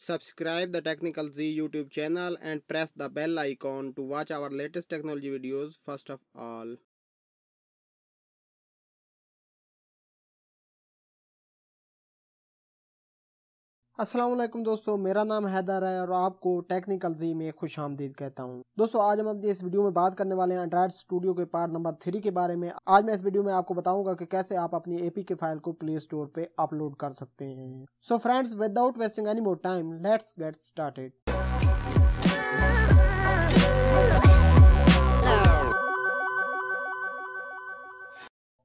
Subscribe the Technical Z YouTube channel and press the bell icon to watch our latest technology videos first of all. अस्सलाम वालेकुम दोस्तों, मेरा नाम हैदर है और आपको टेक्निकल जी में खुशामदीद कहता हूं। दोस्तों आज हम अपनी इस वीडियो में बात करने वाले हैं एंड्रॉइड स्टूडियो के पार्ट नंबर 3 के बारे में। आज मैं इस वीडियो में आपको बताऊंगा कि कैसे आप अपनी एपीके फाइल को प्ले स्टोर पे अपलोड कर सकते हैं। So friends, without wasting any more time, let's get started.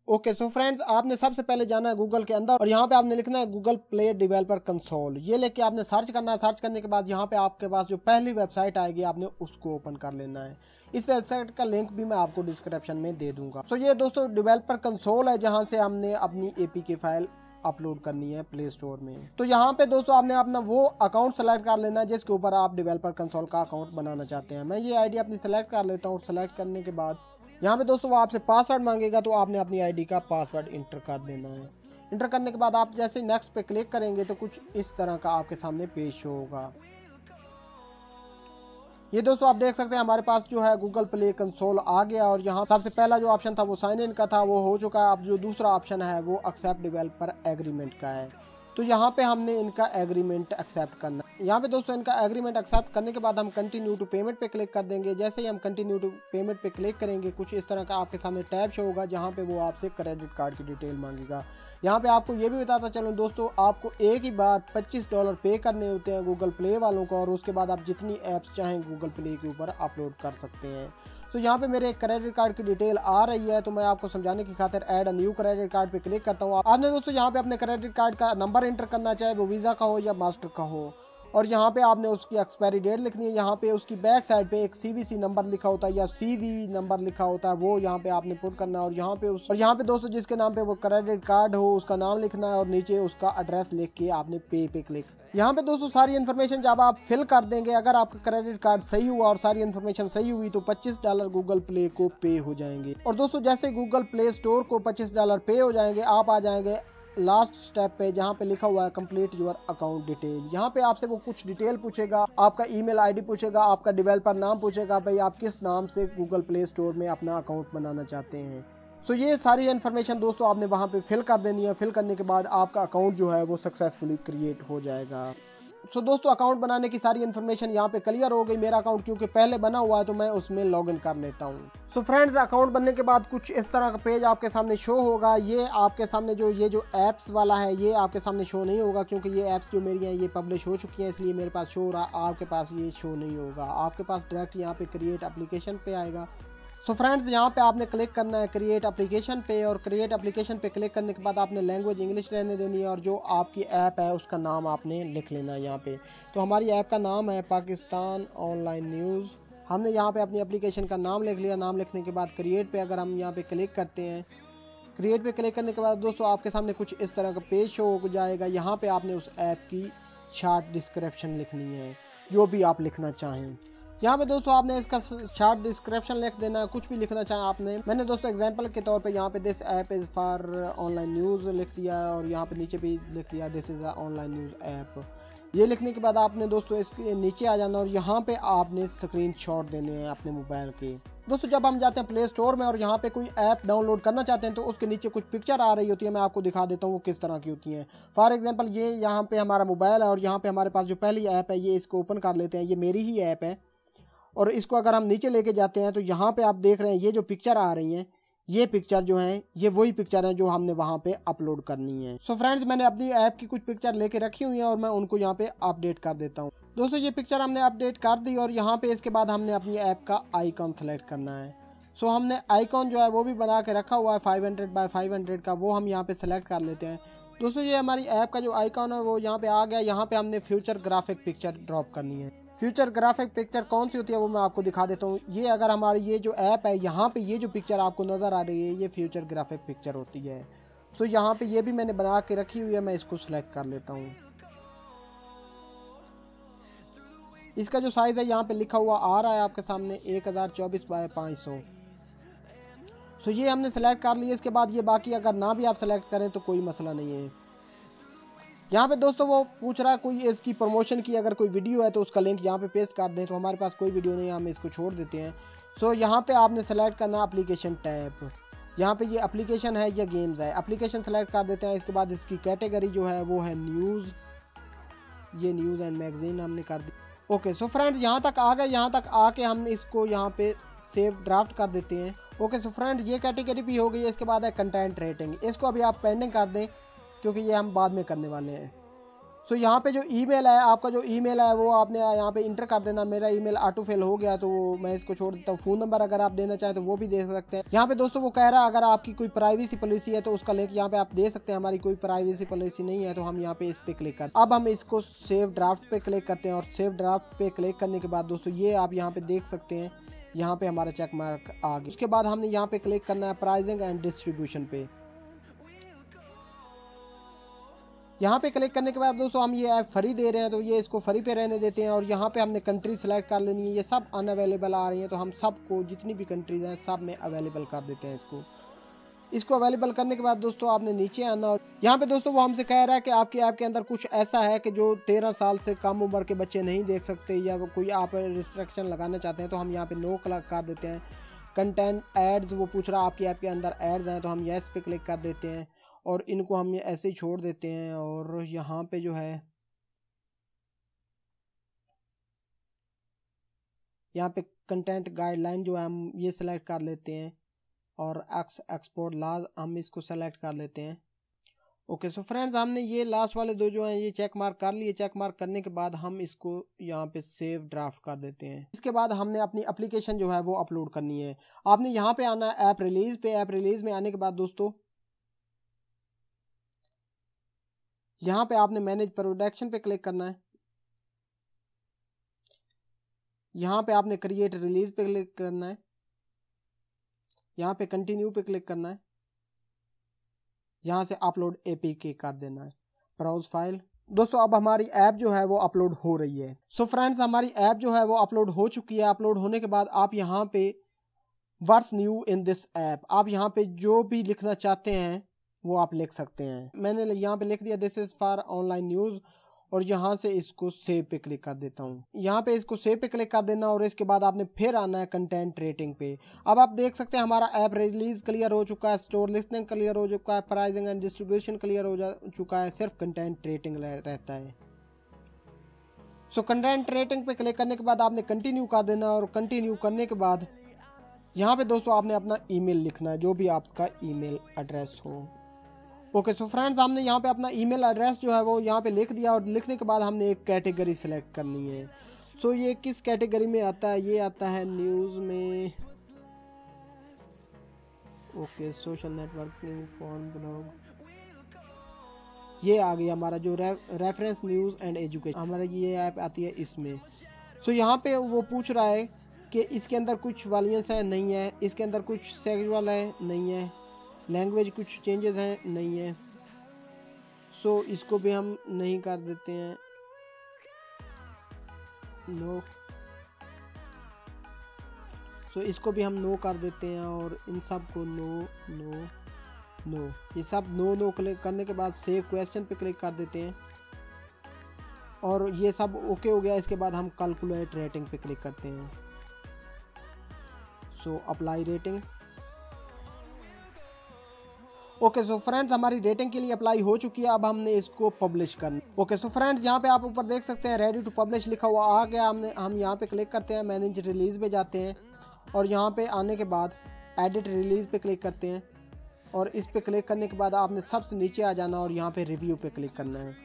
Okay so friends, आपने सबसे पहले जाना है गूगल के अंदर और यहाँ पे आपने लिखना है गूगल प्ले डेवलपर कंसोल। ये लेके आपने सर्च करना है। सर्च करने के बाद यहाँ पे आपके पास जो पहली वेबसाइट आएगी आपने उसको ओपन कर लेना है। इस वेबसाइट का लिंक भी मैं आपको डिस्क्रिप्शन में दे दूंगा। सो ये दोस्तों डेवलपर कंसोल है जहाँ से हमने अपनी एपीके फाइल अपलोड करनी है प्ले स्टोर में। तो यहाँ पे दोस्तों आपने अपना वो अकाउंट सेलेक्ट कर लेना है जिसके ऊपर आप डेवलपर कंसोल का अकाउंट बनाना चाहते हैं। मैं ये आईडी अपनी सेलेक्ट कर लेता हूँ। सेलेक्ट करने के बाद यहाँ पे दोस्तों वो आपसे पासवर्ड मांगेगा, तो आपने अपनी आईडी का पासवर्ड इंटर कर देना है। इंटर करने के बाद आप जैसे नेक्स्ट पे क्लिक करेंगे तो कुछ इस तरह का आपके सामने पेज शो होगा। ये दोस्तों आप देख सकते हैं हमारे पास जो है गूगल प्ले कंसोल आ गया और यहाँ सबसे पहला जो ऑप्शन था वो साइन इन का था, वो हो चुका है। अब जो दूसरा ऑप्शन है वो एक्सेप्ट डेवलपर एग्रीमेंट का है। तो यहाँ पे हमने इनका एग्रीमेंट एक्सेप्ट करना है। यहाँ पे दोस्तों इनका एग्रीमेंट एक्सेप्ट करने के बाद हम कंटिन्यू टू पेमेंट पे क्लिक कर देंगे। जैसे ही हम कंटिन्यू टू पेमेंट पे क्लिक करेंगे कुछ इस तरह का आपके सामने टैब शो होगा जहाँ पे वो आपसे क्रेडिट कार्ड की डिटेल मांगेगा। यहाँ पे आपको ये भी बताता चलूँ दोस्तों, आपको एक ही बार $25 पे करने होते हैं गूगल प्ले वालों को और उसके बाद आप जितनी ऐप्स चाहें गूगल प्ले के ऊपर अपलोड कर सकते हैं। तो यहाँ पे मेरे क्रेडिट कार्ड की डिटेल आ रही है, तो मैं आपको समझाने की खातिर add a new credit card पे क्लिक करता हूँ। आपने दोस्तों यहाँ पे अपने क्रेडिट कार्ड का नंबर एंटर करना, चाहे वो वीज़ा का हो या मास्टर का हो, और यहाँ पे आपने उसकी एक्सपायरी डेट लिखनी है। यहाँ पे उसकी बैक साइड पे एक CVC नंबर लिखा होता है या CV नंबर लिखा होता है, वो यहाँ पे आपने पुट करना है। और यहाँ पे दोस्तों जिसके नाम पे वो क्रेडिट कार्ड हो उसका नाम लिखना है और नीचे उसका एड्रेस लिख के आपने पे क्लिक। यहाँ पे दोस्तों सारी इन्फॉर्मेशन जब आप फिल कर देंगे, अगर आपका क्रेडिट कार्ड सही हुआ और सारी इन्फॉर्मेशन सही हुई तो $25 गूगल प्ले को पे हो जाएंगे। और दोस्तों जैसे गूगल प्ले स्टोर को $25 पे हो जाएंगे, आप आ जाएंगे लास्ट स्टेप पे जहाँ पे लिखा हुआ है कंप्लीट योर अकाउंट डिटेल। यहाँ पे आपसे वो कुछ डिटेल पूछेगा, आपका ईमेल आईडी पूछेगा, आपका डेवलपर नाम पूछेगा, भाई आप किस नाम से गूगल प्ले स्टोर में अपना अकाउंट बनाना चाहते हैं। सो ये सारी इन्फॉर्मेशन दोस्तों आपने वहाँ पे फिल कर देनी है। फिल करने के बाद आपका अकाउंट जो है वो सक्सेसफुली क्रिएट हो जाएगा। सो दोस्तों अकाउंट बनाने की सारी इन्फॉर्मेशन यहाँ पे क्लियर हो गई। मेरा अकाउंट क्योंकि पहले बना हुआ है तो मैं उसमें लॉगिन कर लेता हूँ। सो फ्रेंड्स, अकाउंट बनने के बाद कुछ इस तरह का पेज आपके सामने शो होगा। ये आपके सामने ये जो ऐप्स वाला है ये आपके सामने शो नहीं होगा क्योंकि ये ऐप्स जो मेरी हैं ये पब्लिश हो चुकी हैं, इसलिए मेरे पास शो हो रहा है। आपके पास ये शो नहीं होगा, आपके पास डायरेक्ट यहाँ पे क्रिएट एप्लीकेशन पे आएगा। सो फ्रेंड्स, यहाँ पे आपने क्लिक करना है क्रिएट एप्लीकेशन पे और क्रिएट एप्लीकेशन पे क्लिक करने के बाद आपने लैंग्वेज इंग्लिश रहने देनी है और जो आपकी ऐप है उसका नाम आपने लिख लेना है यहाँ पे। तो हमारी ऐप का नाम है पाकिस्तान ऑनलाइन न्यूज़। हमने यहाँ पे अपनी एप्लीकेशन का नाम लिख लिया। नाम लिखने के बाद क्रिएट पे अगर हम यहाँ पे क्लिक करते हैं, क्रिएट पे क्लिक करने के बाद दोस्तों आपके सामने कुछ इस तरह का पेज शो हो जाएगा। यहाँ पे आपने उस ऐप की शॉर्ट डिस्क्रिप्शन लिखनी है, जो भी आप लिखना चाहें। यहाँ पे दोस्तों आपने इसका शॉर्ट डिस्क्रिप्शन लिख देना है, कुछ भी लिखना चाहें आपने। मैंने दोस्तों एग्जांपल के तौर पे यहाँ पे this app is for online news लिख दिया है और यहाँ पे नीचे भी लिख दिया this is a online news app. ये लिखने के बाद आपने दोस्तों इसके नीचे आ जाना और यहाँ पे आपने स्क्रीनशॉट देने हैं अपने मोबाइल के। दोस्तों जब हम जाते हैं प्ले स्टोर में और यहाँ पे कोई ऐप डाउनलोड करना चाहते हैं तो उसके नीचे कुछ पिक्चर आ रही होती है, मैं आपको दिखा देता हूँ वो किस तरह की होती हैं। फॉर एग्जांपल ये यहाँ पे हमारा मोबाइल है और यहाँ पे हमारे पास जो पहली ऐप है ये इसको ओपन कर लेते हैं। ये मेरी ही ऐप है और इसको अगर हम नीचे लेके जाते हैं तो यहाँ पे आप देख रहे हैं ये जो पिक्चर आ रही हैं, ये पिक्चर जो हैं ये वही पिक्चर हैं जो हमने वहाँ पे अपलोड करनी है। सो फ्रेंड्स, मैंने अपनी ऐप की कुछ पिक्चर लेके रखी हुई हैं और मैं उनको यहाँ पे अपडेट कर देता हूँ। दोस्तों ये पिक्चर हमने अपडेट कर दी और यहाँ पे इसके बाद हमने अपनी ऐप का आइकॉन सेलेक्ट करना है। सो हमने आइकॉन जो है वो भी बना के रखा हुआ है 500 बाय 500 का, वो हम यहाँ पे सेलेक्ट कर लेते हैं। दोस्तों ये हमारी ऐप का जो आइकॉन है वो यहाँ पे आ गया। यहाँ पे हमने फ्यूचर ग्राफिक पिक्चर ड्रॉप करनी है। फ्यूचर ग्राफिक पिक्चर कौन सी होती है वो मैं आपको दिखा देता हूँ। ये अगर हमारी ये जो ऐप है यहाँ पे ये जो पिक्चर आपको नज़र आ रही है ये फ्यूचर ग्राफिक पिक्चर होती है। सो यहाँ पे ये भी मैंने बना के रखी हुई है, मैं इसको सिलेक्ट कर लेता हूँ। इसका जो साइज़ है यहाँ पे लिखा हुआ आ रहा है आपके सामने 1024 बाय 500। सो ये हमने सेलेक्ट कर लिया। इसके बाद ये बाकी अगर ना भी आप सेलेक्ट करें तो कोई मसला नहीं है। यहाँ पे दोस्तों वो पूछ रहा है कोई इसकी प्रमोशन की अगर कोई वीडियो है तो उसका लिंक यहाँ पे पेस्ट कर दें। तो हमारे पास कोई वीडियो नहीं है, हम इसको छोड़ देते हैं। सो यहाँ पे आपने सेलेक्ट करना है एप्लीकेशन टैब। यहाँ पे ये एप्लीकेशन है या गेम्स है, एप्लीकेशन सेलेक्ट कर देते हैं। इसके बाद इसकी कैटेगरी जो है वो है न्यूज़, ये न्यूज़ एंड मैगजीन हमने कर दी। ओके सो फ्रेंड्स यहाँ तक आ गए। यहाँ तक आके हम इसको यहाँ पे सेव ड्राफ्ट कर देते हैं। ओके सो फ्रेंड्स ये कैटेगरी भी हो गई है। इसके बाद है कंटेंट रेटिंग, इसको अभी आप पेंडिंग कर दें क्योंकि ये हम बाद में करने वाले हैं। सो यहाँ पे जो ईमेल है, आपका जो ईमेल है वो आपने यहाँ पे इंटर कर देना। मेरा ईमेल ऑटो फिल हो गया तो मैं इसको छोड़ देता हूँ। फ़ोन नंबर अगर आप देना चाहें तो वो भी दे सकते हैं। यहाँ पे दोस्तों वो कह रहा है अगर आपकी कोई प्राइवेसी पॉलिसी है तो उसका लिंक यहाँ पे आप दे सकते हैं। हमारी कोई प्राइवेसी पॉलिसी नहीं है तो हम यहाँ पे इस पे क्लिक करते हैं। अब हम इसको सेव ड्राफ्ट पे क्लिक करते हैं और सेव ड्राफ्ट पे क्लिक करने के बाद दोस्तों ये आप यहाँ पे देख सकते हैं, यहाँ पे हमारा चेक मार्क आ गया। उसके बाद हमने यहाँ पे क्लिक करना है प्राइसिंग एंड डिस्ट्रीब्यूशन पे। यहाँ पे क्लिक करने के बाद दोस्तों हम ये ऐप फ्री दे रहे हैं तो ये इसको फ्री पे रहने देते हैं। और यहाँ पे हमने कंट्री सेलेक्ट कर लेनी है। ये सब अनअवेलेबल आ रही हैं तो हम सबको जितनी भी कंट्रीज हैं सब में अवेलेबल कर देते हैं। इसको अवेलेबल करने के बाद दोस्तों आपने नीचे आना और यहाँ पे दोस्तों वो हमसे कह रहा है कि आपकी ऐप के अंदर कुछ ऐसा है कि जो 13 साल से कम उम्र के बच्चे नहीं देख सकते या कोई आप रिस्ट्रिक्शन लगाना चाहते हैं तो हम यहाँ पे नो कर देते हैं। कंटेंट एड्स वो पूछ रहा है आपकी ऐप के अंदर एड्स हैं तो हम येस पे क्लिक कर देते हैं और इनको हम ऐसे ही छोड़ देते हैं। और यहाँ पे जो है यहाँ पे कंटेंट गाइडलाइन जो है हम ये सेलेक्ट कर लेते हैं और एक्सपोर्ट लाज हम इसको सेलेक्ट कर लेते हैं। ओके सो फ्रेंड्स हमने ये लास्ट वाले दो जो हैं ये चेक मार्क कर लिए। चेक मार्क करने के बाद हम इसको यहाँ पे सेव ड्राफ्ट कर देते हैं। इसके बाद हमने अपनी एप्लीकेशन जो है वो अपलोड करनी है। आपने यहाँ पे आना है ऐप रिलीज पे। ऐप रिलीज में आने के बाद दोस्तों यहाँ पे आपने मैनेज प्रोडक्शन पे क्लिक करना है। यहाँ पे आपने क्रिएट रिलीज पे क्लिक करना है। यहाँ पे कंटिन्यू पे क्लिक करना है। यहाँ से अपलोड एपीके कर देना है, ब्राउज फाइल। दोस्तों अब हमारी ऐप जो है वो अपलोड हो रही है। सो फ्रेंड्स हमारी ऐप जो है वो अपलोड हो चुकी है। अपलोड होने के बाद आप यहाँ पे what's new in this app, आप यहाँ पे जो भी लिखना चाहते हैं वो आप लिख सकते हैं। मैंने यहाँ पे लिख दिया this is for online news और यहाँ से इसको सेव पे क्लिक कर देता हूँ। यहाँ पे इसको सेव पे क्लिक कर देना और इसके बाद आपने फिर आना है कंटेंट रेटिंग पे। अब आप देख सकते हैं हमारा ऐप रिलीज क्लियर हो चुका है, स्टोर लिस्टिंग क्लियर हो चुका है, प्राइसिंग एंड डिस्ट्रीब्यूशन क्लियर हो चुका है, सिर्फ कंटेंट रेटिंग रहता है। सो कंटेंट रेटिंग पे क्लिक करने के बाद आपने कंटिन्यू कर देना और कंटिन्यू करने के बाद यहाँ पे दोस्तों आपने अपना ईमेल लिखना है, जो भी आपका ईमेल एड्रेस हो। ओके सो फ्रेंड्स हमने यहाँ पे अपना ईमेल एड्रेस जो है वो यहाँ पे लिख दिया और लिखने के बाद हमने एक कैटेगरी सेलेक्ट करनी है। सो ये किस कैटेगरी में आता है, ये आता है न्यूज़ में। Okay social networking phone blog, ये आ गया हमारा जो रेफरेंस न्यूज़ एंड एजुकेशन, हमारा ये ऐप आती है इसमें। सो यहाँ पे वो पूछ रहा है कि इसके अंदर कुछ वॉल्यूम्स है, नहीं है। इसके अंदर कुछ सेक्सुअल है, नहीं है। लैंग्वेज कुछ चेंजेस हैं, नहीं है। सो इसको भी हम नहीं कर देते हैं, नो। सो इसको भी हम नो कर देते हैं और इन सब को नो नो नो, ये सब नो नो क्लिक करने के बाद सेव क्वेश्चन पे क्लिक कर देते हैं और ये सब ओके हो गया। इसके बाद हम कैलकुलेट रेटिंग पे क्लिक करते हैं। So apply rating. Okay so friends हमारी रेटिंग के लिए अप्लाई हो चुकी है। अब हमने इसको पब्लिश करना। ओके सो फ्रेंड्स यहाँ पे आप ऊपर देख सकते हैं रेडी टू पब्लिश लिखा हुआ आ गया। हम यहाँ पे क्लिक करते हैं, मैनेज रिलीज पे जाते हैं और यहाँ पे आने के बाद एडिट रिलीज पे क्लिक करते हैं और इस पे क्लिक करने के बाद आपने सबसे नीचे आ जाना और यहाँ पे रिव्यू पे क्लिक करना है।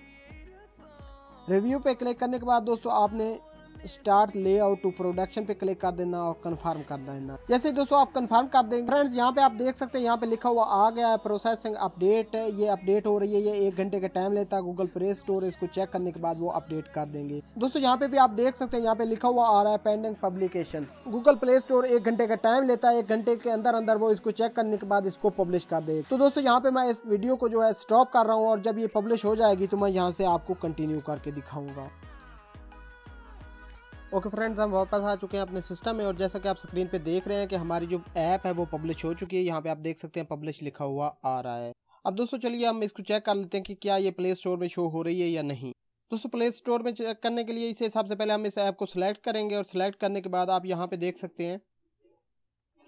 रिव्यू पे क्लिक करने के बाद दोस्तों आपने स्टार्ट लेआउट टू प्रोडक्शन पे क्लिक कर देना और कंफर्म कर देना। जैसे दोस्तों आप कंफर्म कर देंगे फ्रेंड्स यहाँ पे आप देख सकते हैं यहाँ पे लिखा हुआ आ गया है प्रोसेसिंग अपडेट। ये अपडेट हो रही है, ये 1 घंटे का टाइम लेता है गूगल प्ले स्टोर। इसको चेक करने के बाद वो अपडेट कर देंगे। दोस्तों यहाँ पे भी आप देख सकते हैं यहाँ पे लिखा हुआ आ रहा है pending publication. Google play store 1 घंटे का टाइम लेता है, 1 घंटे के अंदर अंदर वो इसको चेक करने के बाद इसको पब्लिश कर दे। तो दोस्तों यहाँ पे मैं इस वीडियो को जो है स्टॉप कर रहा हूँ और जब ये पब्लिश हो जाएगी तो मैं यहाँ से आपको कंटिन्यू करके दिखाऊंगा। ओके फ्रेंड्स हम वापस आ चुके हैं अपने सिस्टम में और जैसा कि आप स्क्रीन पे देख रहे हैं कि हमारी जो ऐप है वो पब्लिश हो चुकी है। यहाँ पे आप देख सकते हैं पब्लिश लिखा हुआ आ रहा है। अब दोस्तों चलिए हम इसको चेक कर लेते हैं कि क्या ये प्ले स्टोर में शो हो रही है या नहीं। दोस्तों प्ले स्टोर में चेक करने के लिए इसे सबसे पहले हम इस ऐप को सिलेक्ट करेंगे और सिलेक्ट करने के बाद आप यहाँ पे देख सकते हैं,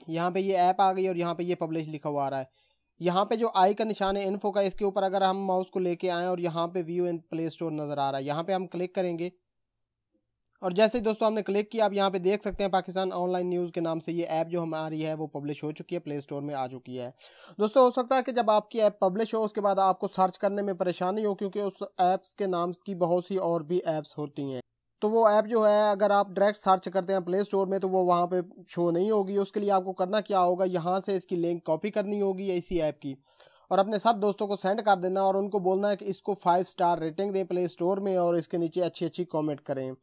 यहाँ पे ये ऐप आ गई और यहाँ पे ये पब्लिश लिखा हुआ आ रहा है। यहाँ पे जो आई का निशान है इन्फो का, इसके ऊपर अगर हम माउस को लेके आए और यहाँ पे व्यू इन प्ले स्टोर नज़र आ रहा है, यहाँ पे हम क्लिक करेंगे और जैसे ही दोस्तों हमने क्लिक किया, आप यहाँ पे देख सकते हैं पाकिस्तान ऑनलाइन न्यूज़ के नाम से ये ऐप जो हमारी है वो पब्लिश हो चुकी है, प्ले स्टोर में आ चुकी है। दोस्तों हो सकता है कि जब आपकी ऐप पब्लिश हो उसके बाद आपको सर्च करने में परेशानी हो, क्योंकि उस ऐप्स के नाम की बहुत सी और भी ऐप्स होती हैं। तो वो ऐप जो है अगर आप डायरेक्ट सर्च करते हैं प्ले स्टोर में तो वो वहाँ पे शो नहीं होगी। उसके लिए आपको करना क्या होगा, यहाँ से इसकी लिंक कॉपी करनी होगी इसी ऐप की और अपने सब दोस्तों को सेंड कर देना और उनको बोलना है कि इसको 5 स्टार रेटिंग दें प्ले स्टोर में और इसके नीचे अच्छी अच्छी कमेंट करें।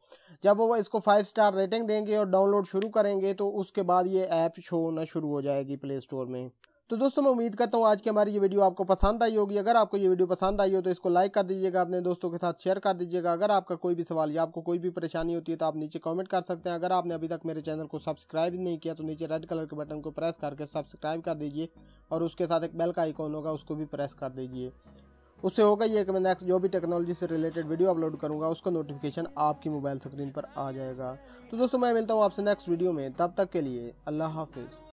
जब वो इसको 5 स्टार रेटिंग देंगे और डाउनलोड शुरू करेंगे तो उसके बाद ये ऐप शो होना शुरू हो जाएगी प्ले स्टोर में। तो दोस्तों मैं उम्मीद करता हूँ आज की हमारी ये वीडियो आपको पसंद आई होगी। अगर आपको ये वीडियो पसंद आई हो तो इसको लाइक कर दीजिएगा, अपने दोस्तों के साथ शेयर कर दीजिएगा। अगर आपका कोई भी सवाल या आपको कोई भी परेशानी होती है तो आप नीचे कमेंट कर सकते हैं। अगर आपने अभी तक मेरे चैनल को सब्सक्राइब नहीं किया तो नीचे रेड कलर के बटन को प्रेस करके सब्सक्राइब कर दीजिए और उसके साथ एक बेल का आइकॉन होगा उसको भी प्रेस कर दीजिए। उससे होगा ये कि मैं नेक्स्ट जो भी टेक्नोलॉजी से रिलेटेड वीडियो अपलोड करूँगा उसका नोटिफिकेशन आपकी मोबाइल स्क्रीन पर आ जाएगा। तो दोस्तों मैं मिलता हूँ आपसे नेक्स्ट वीडियो में, तब तक के लिए अल्लाह हाफिज़।